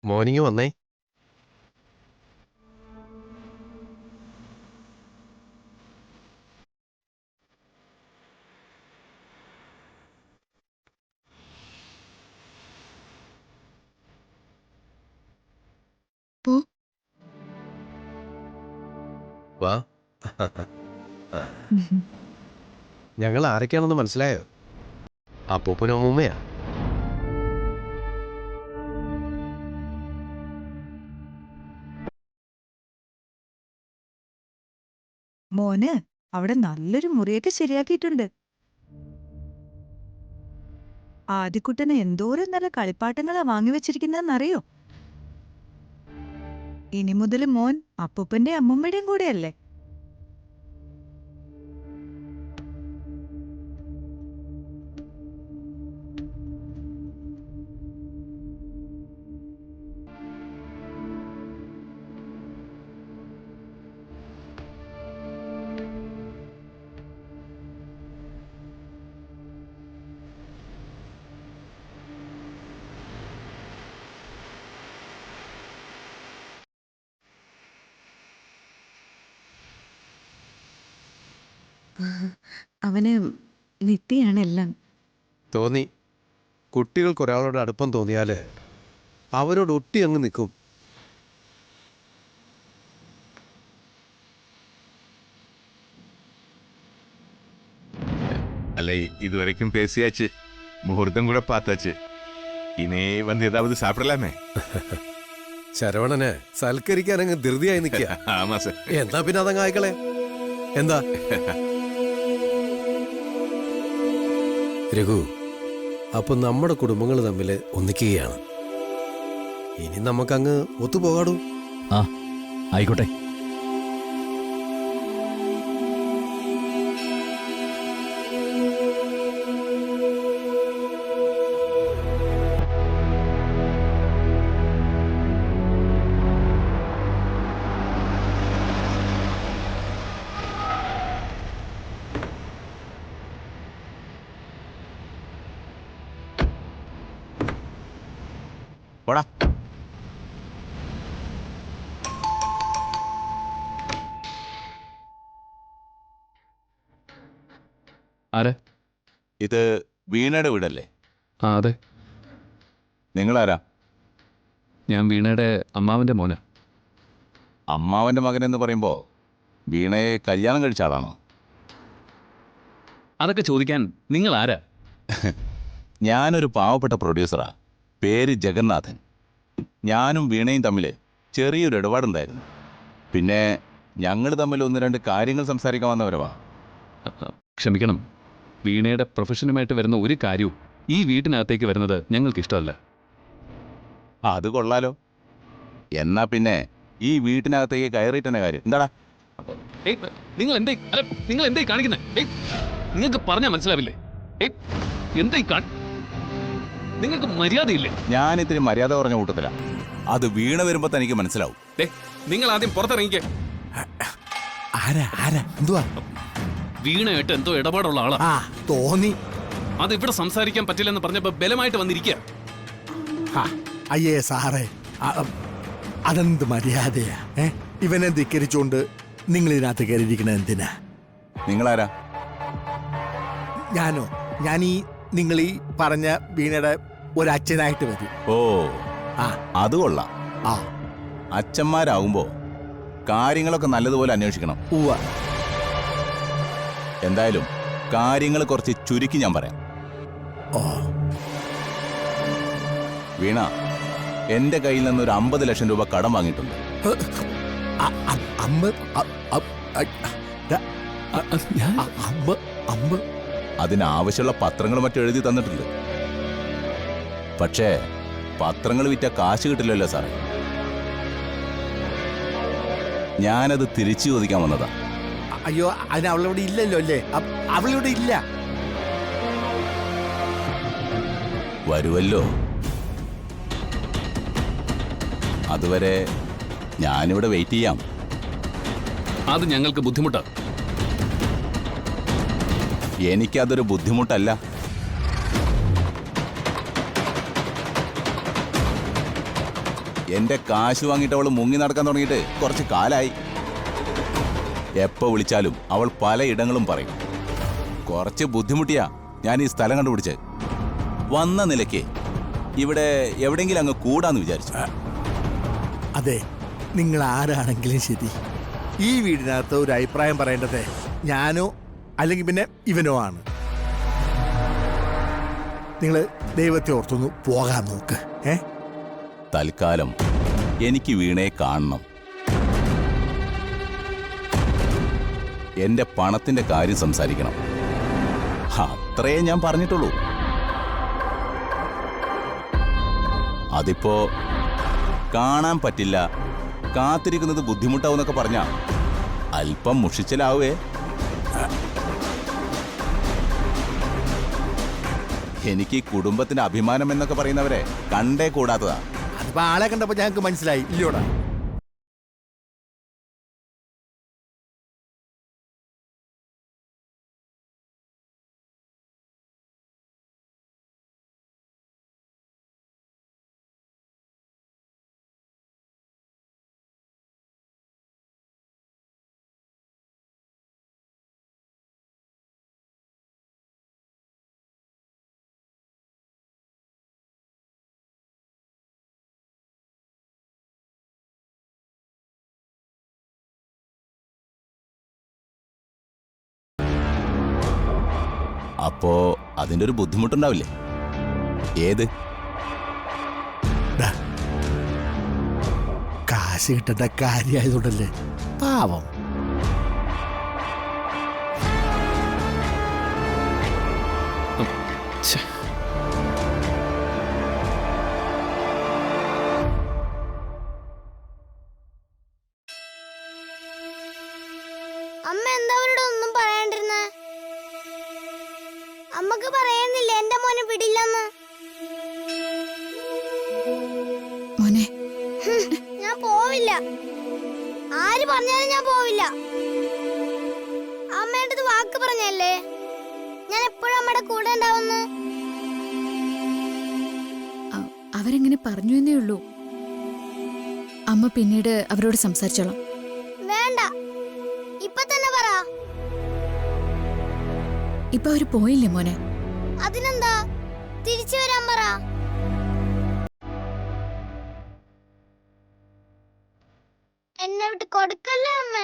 Morning വന്നേ. പോ. വാ. ഞങ്ങൾ ആരൊക്കെയാണെന്ന് മനസ്സിലായോ? അപ്പൂപ്പനും അമ്മൂമ്മയാ. മോന് അവിടെ നല്ലൊരു മുറിയൊക്കെ ശരിയാക്കിയിട്ടുണ്ട്. ആദ്യക്കുട്ടന് എന്തോരം നല്ല കളിപ്പാട്ടങ്ങളാ വാങ്ങിവെച്ചിരിക്കുന്നറിയോ? ഇനി മുതൽ മോൻ അപ്പൂപ്പന്റെ അമ്മൂമ്മയുടെയും കൂടെയല്ലേ? അവന് നിത്യയാണ് എല്ലാം. തോന്നി. കുട്ടികൾക്ക് ഒരാളോട് അടുപ്പം തോന്നിയാൽ അവരോട് ഒട്ടി അങ്ങ് നിൽക്കും. அல்ல இதுவரைக்கும் பேசியாச்சு, முகூர்த்தம் கூட பார்த்தாச்சு. ഇനി വന്ന് ഏതാവത് സാപ്പിടലാമേ? ശരവണന് സൽക്കരിക്കാൻ അങ്ങ് ധൃതിയായി നിൽക്കുക. ആമാ സർ. എന്താ പിന്നെ അതങ്ങ് ആയിക്കളെ. എന്താ രഘു, അപ്പൊ നമ്മുടെ കുടുംബങ്ങൾ തമ്മിൽ ഒന്നിക്കുകയാണ്. ഇനി നമുക്കങ്ങ് ഒത്തുപോകാടൂ. ആ ആയിക്കോട്ടെ. പോടാ. ആരെ? ഇത് വീണയുടെ വീടല്ലേ? ആ അതെ, നിങ്ങളാരാ? ഞാൻ വീണയുടെ അമ്മാവൻ്റെ മോന്. അമ്മാവന്റെ മകനെന്ന് പറയുമ്പോ വീണയെ കല്യാണം കഴിച്ച ആളാണോ? അതൊക്കെ ചോദിക്കാൻ നിങ്ങൾ ആരാ? ഞാനൊരു പാവപ്പെട്ട പ്രൊഡ്യൂസറാ. പേര് ജഗന്നാഥൻ. ഞാനും വീണയും തമ്മിൽ ചെറിയൊരു ഇടപാടുണ്ടായിരുന്നു. പിന്നെ ഞങ്ങൾ തമ്മിൽ ഒന്ന് രണ്ട് കാര്യങ്ങൾ സംസാരിക്കാൻ വന്നവരവാ. ക്ഷമിക്കണം, വീണയുടെ പ്രൊഫഷനുമായിട്ട് വരുന്ന ഒരു കാര്യവും ഈ വീട്ടിനകത്തേക്ക് വരുന്നത് ഞങ്ങൾക്ക് ഇഷ്ടമല്ല. അത് കൊള്ളാലോ. എന്നാ പിന്നെ ഈ വീട്ടിനകത്തേക്ക് കയറിയിട്ടെന്നെ കാര്യം എന്താടാ? നിങ്ങൾ എന്തേ കാണിക്കുന്നത്? നിങ്ങൾക്ക് പറഞ്ഞാൽ മനസ്സിലാവില്ലേ? നിങ്ങൾക്ക് മര്യാദയില്ലേ? ഞാൻ ഇത്തിരി മര്യാദ പറഞ്ഞ കൂട്ടത്തില. അത് വീണ വരുമ്പോ തനിക്ക് മനസ്സിലാവും. നിങ്ങൾ ആദ്യം പുറത്തിറങ്ങിക്കേ. എന്തുവാ? വീണയായിട്ട് എന്തോ ഇടപാടുള്ള ആളാ തോന്നി. അത് ഇവിടെ സംസാരിക്കാൻ പറ്റില്ലെന്ന് പറഞ്ഞപ്പോ ബലമായിട്ട് വന്നിരിക്കുക. അയ്യേ സാറേ, അതെന്ത് മര്യാദയാ? ഇവനെ ധിക്കരിച്ചുകൊണ്ട് നിങ്ങൾ ഇതിനകത്ത് കയറിയിരിക്കണ എന്തിനാ? നിങ്ങളാരാ? ഞാനോ? ഞാൻ ഈ നിങ്ങൾ ഈ പറഞ്ഞ വീണയുടെ ഒരു അച്ഛനായിട്ട് വരും. ഓ, ആ അത് കൊള്ളാം. ആ അച്ഛന്മാരാകുമ്പോ കാര്യങ്ങളൊക്കെ നല്ലതുപോലെ അന്വേഷിക്കണം. ഉവ്വ. എന്തായാലും കാര്യങ്ങൾ കുറച്ച് ചുരുക്കി ഞാൻ പറയാം. ഓ, വീണ എന്റെ കയ്യിൽ നിന്ന് ഒരു 50 ലക്ഷം രൂപ കടം വാങ്ങിയിട്ടുണ്ട്. അതിനാവശ്യമുള്ള പത്രങ്ങൾ മറ്റും എഴുതി തന്നിട്ടുണ്ട്. പക്ഷേ പത്രങ്ങൾ വിറ്റ കാശ് കിട്ടില്ലല്ലോ സാറേ. ഞാനത് തിരിച്ചു ചോദിക്കാൻ വന്നതാ. അയ്യോ, അതിന് അവളിവിടെ ഇല്ലല്ലോ അല്ലേ? അവളിവിടെ ഇല്ല. വരുമല്ലോ. അതുവരെ ഞാനിവിടെ വെയിറ്റ് ചെയ്യാം. അത് ഞങ്ങൾക്ക് ബുദ്ധിമുട്ടാണ്. എനിക്കതൊരു ബുദ്ധിമുട്ടല്ല. എന്റെ കാശ് വാങ്ങിയിട്ട് അവൾ മുങ്ങി നടക്കാൻ തുടങ്ങിയിട്ട് കുറച്ച് കാലായി. എപ്പോ വിളിച്ചാലും അവൾ പലയിടങ്ങളും പറയും. കുറച്ച് ബുദ്ധിമുട്ടിയാ ഞാൻ ഈ സ്ഥലം കണ്ടുപിടിച്ചത്. വന്ന നിലയ്ക്ക് ഇവിടെ എവിടെയെങ്കിലും അങ്ങ് കൂടാന്ന് വിചാരിച്ചു. അതെ, നിങ്ങൾ ആരാണെങ്കിലും ശരി, ഈ വീടിനകത്ത് ഒരു അഭിപ്രായം പറയേണ്ടത് ഞാനോ അല്ലെങ്കിൽ പിന്നെ ഇവനോ ആണ്. നിങ്ങൾ ദൈവത്തെ ഓർത്തൊന്ന് പോകാൻ നോക്ക്. തൽക്കാലം എനിക്ക് വീണയെ കാണണം. എന്റെ പണത്തിന്റെ കാര്യം സംസാരിക്കണം. അത്രയേ ഞാൻ പറഞ്ഞിട്ടുള്ളൂ. അതിപ്പോ കാണാൻ പറ്റില്ല, കാത്തിരിക്കുന്നത് ബുദ്ധിമുട്ടാവുന്നൊക്കെ പറഞ്ഞാ അല്പം മുഷിച്ചലാവേ. എനിക്ക് കുടുംബത്തിന്റെ അഭിമാനം എന്നൊക്കെ പറയുന്നവരെ കണ്ടേ കൂടാത്തതാ. അതിപ്പോ ആളെ കണ്ടപ്പോ ഞങ്ങൾക്ക് മനസ്സിലായി ഇല്ലയോടാ. അപ്പോ അതിന്റെ ഒരു ബുദ്ധിമുട്ടുണ്ടാവില്ലേ? ഏത്? കാശ് കിട്ടേണ്ട കാര്യമായതുകൊണ്ടല്ലേ. പാവം. അമ്മ എന്താ അവരോട് ഒന്നും പറയാണ്ടിരുന്നേ? അമ്മക്ക് പറയുന്നില്ല എന്റെ മോനെ പിടില്ലെന്ന്? മോനെ, ഞാൻ പോവില്ല. ആര് പറഞ്ഞാലും ഞാൻ പോവില്ല. അമ്മയുടെ വാക്ക് പറഞ്ഞല്ലേ ഞാൻ എപ്പോഴും അമ്മയുടെ കൂടെ ഉണ്ടാവുന്നു. അവരെങ്ങനെ പറഞ്ഞു എന്നേ ഉള്ളൂ. അമ്മ പിന്നീട് അവരോട് സംസാരിച്ചോളാം. വേണ്ട, ഇപ്പൊ തന്നെ പറ. ഇപ്പൊ അവര് പോയില്ലേ മോനെ? അതിനെന്താ, തിരിച്ചു വരാൻ പറ. എന്നെ വിട്ട് കൊടുക്കല്ലേ അമ്മ.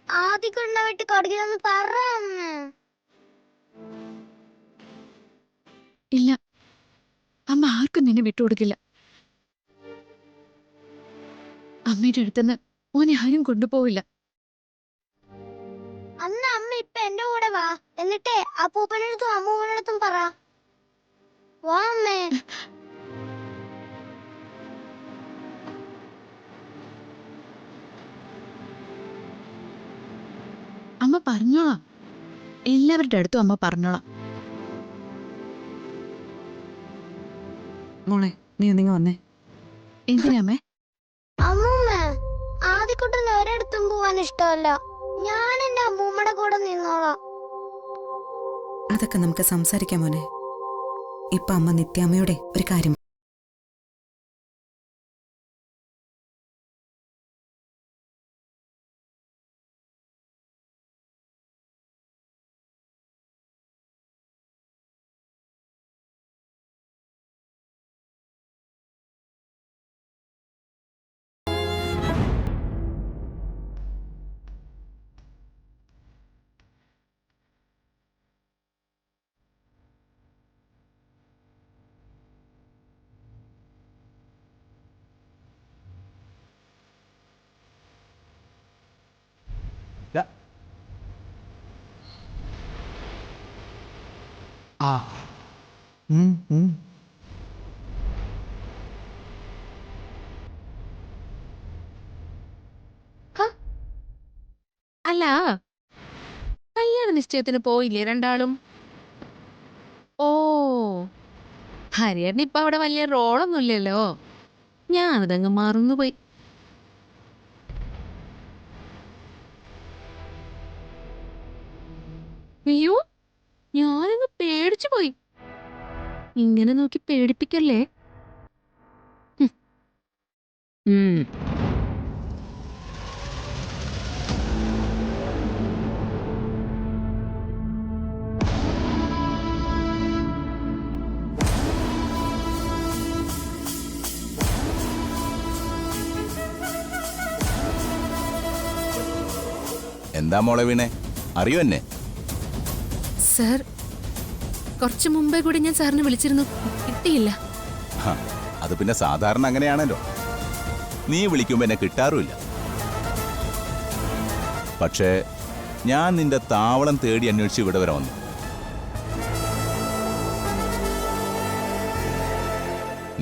ആദ്യം എന്നെ വിട്ട് കൊടുക്കണമെന്ന് പറ അമ്മ. ഇല്ല, അമ്മ ആർക്കും നിന്നെ വിട്ടുകൊടുക്കില്ല. അമ്മയുടെ അടുത്തുനിന്ന് മോനെ ആരും കൊണ്ടുപോവില്ല. അന്ന് അമ്മ ഇപ്പൊ എന്റെ കൂടെ വാ, എന്നിട്ടേ അപ്പൂപ്പനടുത്തും അമ്മൂപ്പനടുത്തും പറ. വാ അമ്മേ. അമ്മ പറഞ്ഞോളാം, എല്ലാവരുടെ അടുത്തും അമ്മ പറഞ്ഞോളാം. മോളെ, നീ ഒന്നിങ്ങ വന്നേ. എന്തിനാ അമ്മേ? അമ്മൂമ്മ, ആദ്യക്കുട്ടന് ഒരിടത്തും പോവാൻ ഇഷ്ടമല്ല. ഞാൻ എന്റെ അമ്മൂമ്മയുടെ കൂടെ നിന്നോളാം. അതൊക്കെ നമുക്ക് സംസാരിക്കാം മോനെ. ഇപ്പൊ അമ്മ നിത്യാമ്മയുടെ ഒരു കാര്യം. ആ ഉം, ഉം. അല്ല, കല്യാണ നിശ്ചയത്തിന് പോയില്ലേ രണ്ടാളും? ഓ, ഹരിയേട്ടന് ഇപ്പൊ അവിടെ വലിയ റോളൊന്നുമില്ലല്ലോ. ഞാനതങ്ങ് മറന്നുപോയി. അയ്യോ, ഞാനങ്ങ് പേടിച്ചു പോയി. ഇങ്ങനെ നോക്കി പേടിപ്പിക്കല്ലേ. ഉം. എന്താ മോളെ വീണേ, അറിയോ എന്നെ? സർ കുറച്ചു മുമ്പേ കൂടി ഞാൻ സാറിനെ വിളിച്ചിരുന്നു, കിട്ടിയില്ല. ഹ, അത് പിന്നെ സാധാരണ അങ്ങനെയാണല്ലോ. നീ വിളിക്കുമ്പോ എന്നെ കിട്ടാറുമില്ല. പക്ഷേ ഞാൻ നിന്റെ താവളം തേടി അന്വേഷിച്ച് ഇവിടെ വരെ വന്നു.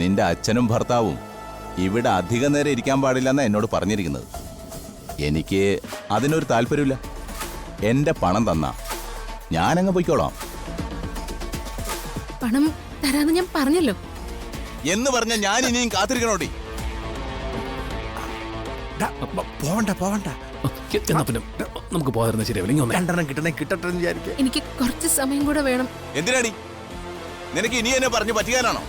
നിന്റെ അച്ഛനും ഭർത്താവും ഇവിടെ അധിക നേരം ഇരിക്കാൻ പാടില്ലെന്നാണ് എന്നോട് പറഞ്ഞിരിക്കുന്നത്. എനിക്ക് അതിനൊരു താല്പര്യമില്ല. എന്റെ പണം തന്നാ ഞാനങ്ങ് പോയിക്കോളാം. പണം തരാന്ന് ഞാൻ പറഞ്ഞല്ലോ. എന്ന് പറഞ്ഞ ഞാൻ ഇനിയും കാത്തിരിക്കണോടി. പോവണ്ട പോവണ്ട, എന്നാ പിന്നെ നമുക്ക് പോകാതിരുന്ന ശരിയാവില്ല. ഇങ്ങനെ രണ്ടെണ്ണം കിട്ടണേ കിട്ടട്ടെ എന്ന് വിചാരിക്കുക. എനിക്ക് കുറച്ച് സമയം കൂടെ വേണം. എന്തിനാടി? നിനക്ക് ഇനി എന്നെ പറഞ്ഞു പറ്റിക്കാനാണോ?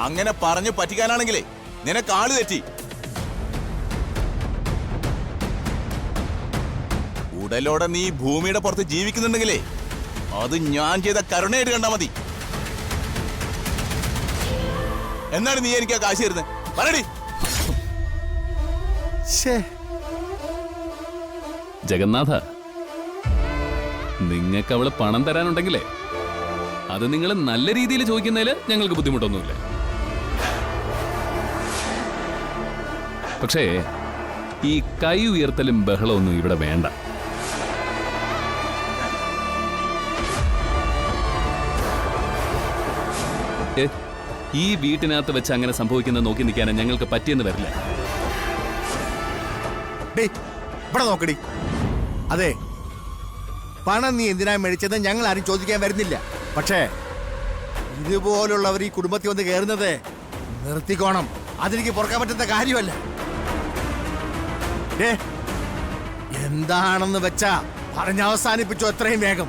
അങ്ങനെ പറഞ്ഞു പറ്റിക്കാനാണെങ്കിലേ നിനക്ക് ആള് തെറ്റി. ഉടലോടെ നീ ഭൂമിയുടെ പുറത്ത് ജീവിക്കുന്നുണ്ടെങ്കിലേ അത് ഞാൻ ചെയ്ത കരുണയായിട്ട് കണ്ടാ മതി. എന്നാണ് നീ എനിക്ക് ആ കാശ് തരുന്നത്? പറയടി. ജഗന്നാഥ, നിങ്ങൾക്ക് അവള് പണം തരാനുണ്ടെങ്കിലേ അത് നിങ്ങൾ നല്ല രീതിയിൽ ചോദിക്കുന്നതിൽ ഞങ്ങൾക്ക് ബുദ്ധിമുട്ടൊന്നുമില്ല. പക്ഷേ ഈ കൈ ഉയർത്തലും ബഹളമൊന്നും ഇവിടെ വേണ്ട. ഈ വീട്ടിനകത്ത് വെച്ച് അങ്ങനെ സംഭവിക്കുന്നത് നോക്കി നിൽക്കാനും ഞങ്ങൾക്ക് പറ്റിയെന്ന് വരില്ല. ഇവിടെ നോക്കടി. അതെ, പണം നീ എന്തിനാ മേടിച്ചത് ഞങ്ങൾ ആരും ചോദിക്കാൻ വരുന്നില്ല. പക്ഷേ ഇതുപോലുള്ളവർ ഈ കുടുംബത്തിൽ വന്ന് കയറുന്നത് നിർത്തിക്കോണം. അതെനിക്ക് പുറക്കാൻ പറ്റുന്ന കാര്യമല്ല. എന്താണെന്ന് വെച്ചാ പറഞ്ഞവസാനിപ്പിച്ചോ എത്രയും വേഗം.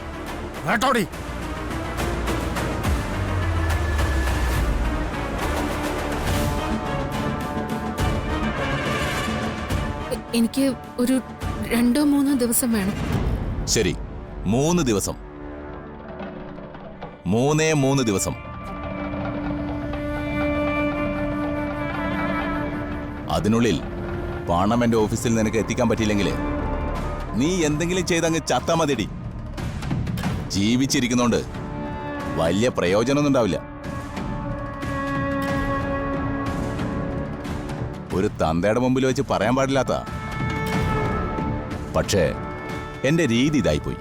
കേട്ടോടി. എനിക്ക് ഒരു 2-3 ദിവസം വേണം. ശരി, 3 ദിവസം. 3 ദിവസം. അതിനുള്ളിൽ പണം എന്റെ ഓഫീസിൽ നിനക്ക് എത്തിക്കാൻ പറ്റിയില്ലെങ്കിൽ നീ എന്തെങ്കിലും ചെയ്തങ്ങ് ചത്താ മതിയടി. ജീവിച്ചിരിക്കുന്നോണ്ട് വലിയ പ്രയോജനമൊന്നും ഉണ്ടാവില്ല. ഒരു തന്തയുടെ മുമ്പിൽ വെച്ച് പറയാൻ പാടില്ലാത്ത, പക്ഷേ എന്റെ രീതി ഇതായിപ്പോയി.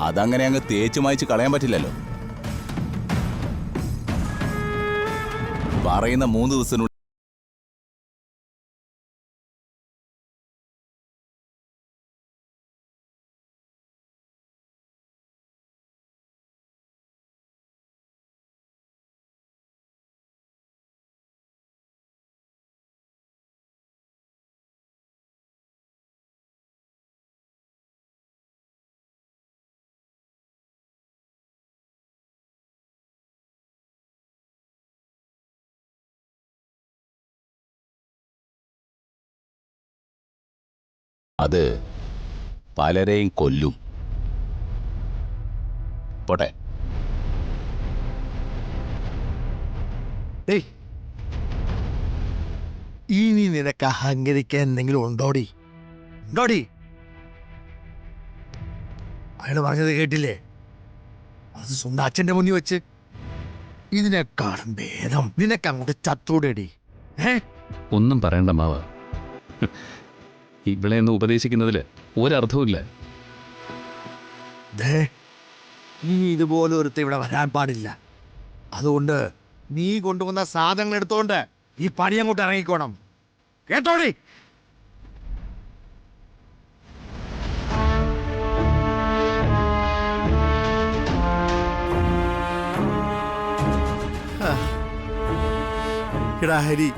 അതങ്ങനെ അങ്ങ് തേച്ചു മായ്ച്ച് കളയാൻ പറ്റില്ലല്ലോ. പറയുന്ന 3 ദിവസത്തിനുള്ളിൽ അത് പലരെയും കൊല്ലും. പോട്ടെ. ഇനി നിനക്ക് അഹങ്കരിക്കാൻ എന്തെങ്കിലും ഉണ്ടോടി? ഉണ്ടോടി? അയാൾ പറഞ്ഞത് കേട്ടില്ലേ? അത് സ്വന്തം അച്ഛന്റെ മുന്നിൽ വെച്ച്. ഇതിനെക്കാളും ഭേദം നിനക്ക് അങ്ങോട്ട് ചത്തൂടേടി. ഒന്നും പറയണ്ട മാവ. ഇവിടെ ഒന്ന് ഉപദേശിക്കുന്നതിൽ ഒരർത്ഥവുമില്ല. നീ ഇതുപോലെ ഒരുത്ത ഇവിടെ വരാൻ പാടില്ല. അതുകൊണ്ട് നീ കൊണ്ടുവന്ന സാധനങ്ങൾ എടുത്തോണ്ട് ഈ പണി അങ്ങോട്ട് ഇറങ്ങിക്കോണം. കേട്ടോടി? എടാ ഹരി,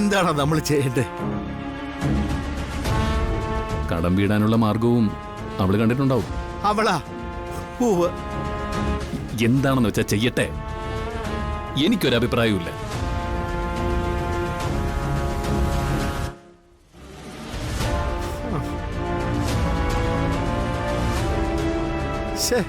എന്താണ് നമ്മൾ ചെയ്യേണ്ടത്? കടം വീടാനുള്ള മാർഗവും അവള് കണ്ടിട്ടുണ്ടാവും. അവളാ? എന്താണെന്ന് വെച്ചാൽ ചെയ്യട്ടെ. എനിക്കൊരഭിപ്രായമില്ല. ശ്ശേ.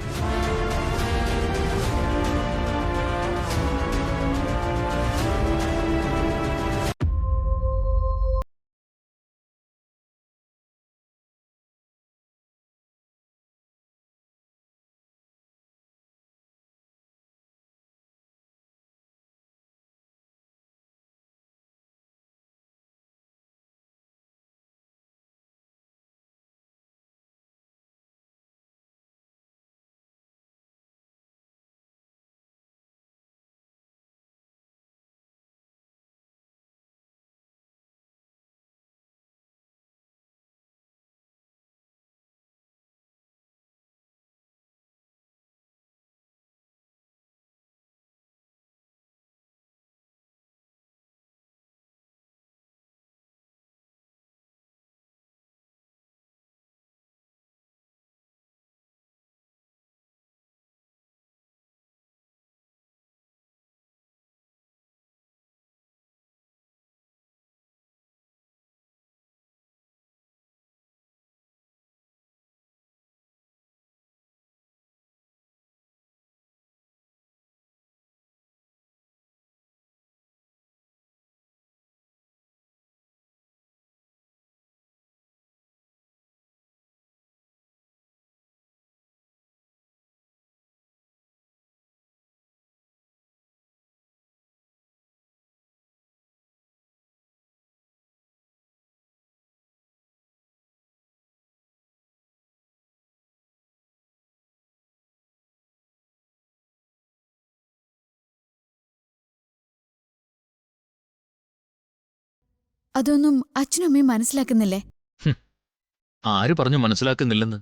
അതൊന്നും അച്ഛനും അമ്മയും മനസ്സിലാക്കുന്നില്ലേ? ആര് പറഞ്ഞു മനസ്സിലാക്കുന്നില്ലെന്ന്?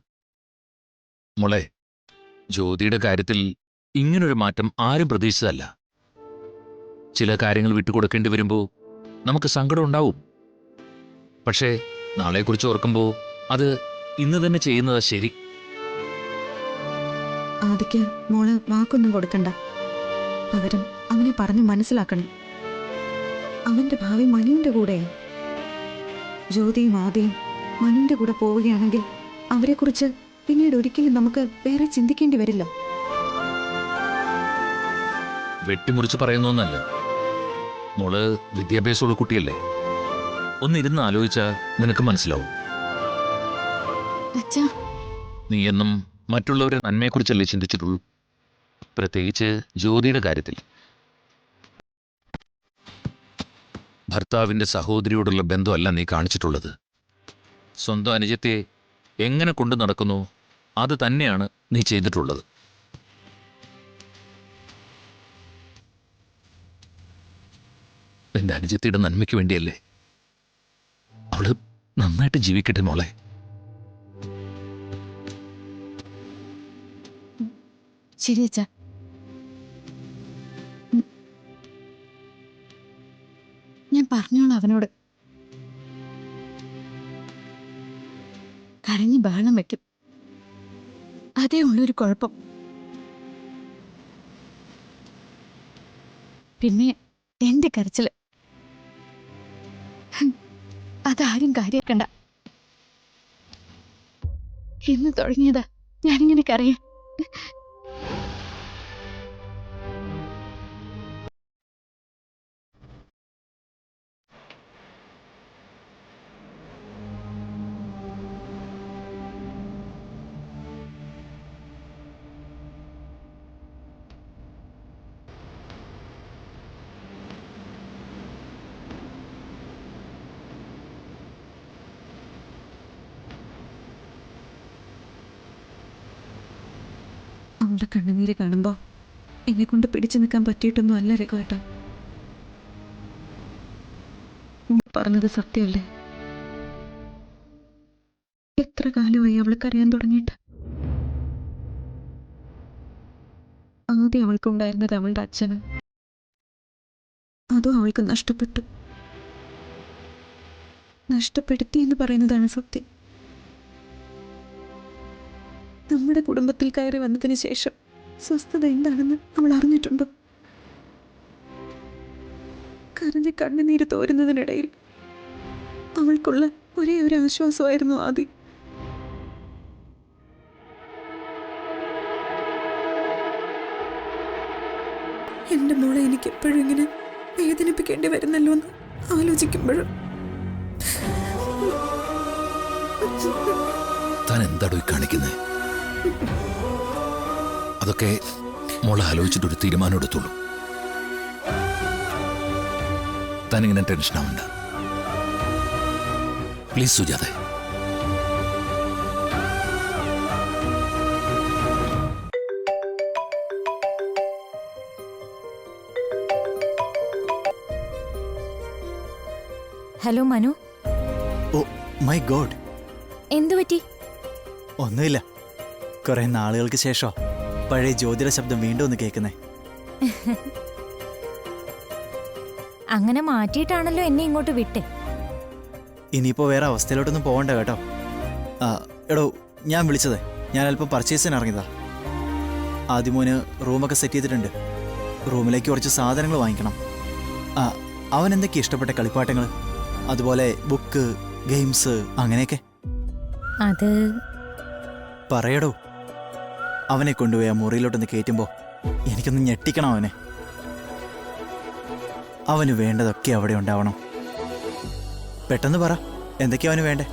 മോളെ, ജ്യോതിയുടെ കാര്യത്തിൽ ഇങ്ങനൊരു മാറ്റം ആരും പ്രതീക്ഷിച്ചതല്ല. ചില കാര്യങ്ങൾ വിട്ടുകൊടുക്കേണ്ടി വരുമ്പോൾ നമുക്ക് സങ്കടം ഉണ്ടാവും. പക്ഷേ നാളെക്കുറിച്ച് ഓർക്കുമ്പോൾ അത് ഇന്ന് തന്നെ ചെയ്യുന്നതാ ശരി. ആദിക്ക് മോള് വാക്കൊന്നും കൊടുക്കണ്ട. പകരം അവനെ പറഞ്ഞ് മനസ്സിലാക്കണം. അവന്റെ ഭാവി മനുവിന്റെ കൂടെ. ജ്യോതിയും ആദിയും മനുവിന്റെ കൂടെ പോവുകയാണെങ്കിൽ അവരെക്കുറിച്ച് പിന്നീട് ഒരിക്കലും നമുക്ക് വേറെ ചിന്തിക്കേണ്ടി വരില്ല. വെട്ടിമുറിച്ച് പറയുന്നൊന്നല്ല. മോള് വിദ്യാഭ്യാസമുള്ള കുട്ടിയല്ലേ. ഒന്നിരുന്ന് ആലോചിച്ചാൽ നിനക്ക് മനസ്സിലാവും. അച്ഛാ, നീ എന്നും മറ്റുള്ളവരെ നന്മയെക്കുറിച്ചല്ലേ ചിന്തിച്ചിട്ടുള്ളൂ, പ്രത്യേകിച്ച് ജ്യോതിയുടെ കാര്യത്തിൽ. ഭർത്താവിൻ്റെ സഹോദരിയോടുള്ള ബന്ധമല്ല നീ കാണിച്ചിട്ടുള്ളത്. സ്വന്തം അനുജത്തെ എങ്ങനെ കൊണ്ടു നടക്കുന്നു അത് തന്നെയാണ് നീ ചെയ്തിട്ടുള്ളത്. എൻ്റെ അനുജത്തിയുടെ നന്മയ്ക്ക് വേണ്ടിയല്ലേ. അവള് നന്നായിട്ട് ജീവിക്കട്ടെ മോളെ. ശരി അച്ഛാ. ഞാൻ പറഞ്ഞോളാം അവനോട്. കരഞ്ഞ് ബഹളം വെക്കും. അതേ ഉള്ളൊരു കുഴപ്പം. പിന്നെ എന്റെ കരച്ചില് അതാരും കാര്യാക്കണ്ട. ഇന്ന് തുടങ്ങിയതാ ഞാനിങ്ങനെ കരയാ. അവളുടെ കണ്ണുനീര് കാണുമ്പോൾ എന്നെ കൊണ്ട് പിടിച്ചു നിൽക്കാൻ പറ്റിയിട്ടൊന്നും അല്ല രഘുവേട്ടാ. പറഞ്ഞത് സത്യമല്ലേ? എത്ര കാലമായി അവൾക്ക് അറിയാൻ തുടങ്ങിയിട്ട്. ആദ്യം അവൾക്കുണ്ടായിരുന്നത് അവളുടെ അച്ഛന്. അതും അവൾക്ക് നഷ്ടപ്പെട്ടു. നഷ്ടപ്പെടുത്തി എന്ന് പറയുന്നതാണ് സത്യം. നമ്മുടെ കുടുംബത്തിൽ കയറി വന്നതിന് ശേഷം സ്വസ്ഥത എന്താണെന്ന് അവൾ അറിഞ്ഞിട്ടുണ്ടോ? കരഞ്ഞ് കണ്ണുനീര് തോരുന്നതിനിടയിൽ അവൾക്കുള്ള ഒരേ ഒരു ആശ്വാസമായിരുന്നു ആദി. എൻ്റെ മോളെ എനിക്ക് എപ്പോഴും ഇങ്ങനെ വേദനിപ്പിക്കേണ്ടി വരുന്നല്ലോ എന്ന് ആലോചിക്കുമ്പോഴും താൻ എന്താടോ ഈ കാണിക്കുന്നേ? അതൊക്കെ മോളെ ആലോചിച്ചിട്ടൊരു തീരുമാനം എടുത്തുള്ളൂ. താനിങ്ങനെ ടെൻഷനാവണ്ട പ്ലീസ് സുജാതെ. Hello Manu, oh my God, എന്തു പറ്റി? ഒന്നുമില്ല. കുറെ നാളുകൾക്ക് ശേഷം പഴയ ജ്യോതിയുടെ ശബ്ദം വീണ്ടും ഒന്ന് കേൾക്കുന്നേ. അങ്ങനെ മാറ്റിയിട്ടാണല്ലോ എന്നെ ഇങ്ങോട്ട് വിട്ടേ. ഇനിയിപ്പോൾ വേറെ അവസ്ഥയിലോട്ടൊന്നും പോകണ്ട കേട്ടോ. എടോ, ഞാൻ വിളിച്ചത് ഞാൻ അല്പം പർച്ചേസിന് ഇറങ്ങിയതാ. ആദ്യമോന് റൂമൊക്കെ സെറ്റ് ചെയ്തിട്ടുണ്ട്. റൂമിലേക്ക് കുറച്ച് സാധനങ്ങൾ വാങ്ങിക്കണം. അവൻ എന്തൊക്കെയാ ഇഷ്ടപ്പെട്ട കളിപ്പാട്ടങ്ങൾ, അതുപോലെ ബുക്ക്, ഗെയിംസ്, അങ്ങനെയൊക്കെ. അത് പറയടോ. അവനെ കൊണ്ടുപോയി ആ മുറിയിലോട്ടൊന്ന് കയറ്റുമ്പോൾ എനിക്കൊന്ന് ഞെട്ടിക്കണം അവനെ. അവന് വേണ്ടതൊക്കെ അവിടെ ഉണ്ടാവണം. പെട്ടെന്ന് പറ, എന്തൊക്കെയാ അവന് വേണ്ടേ?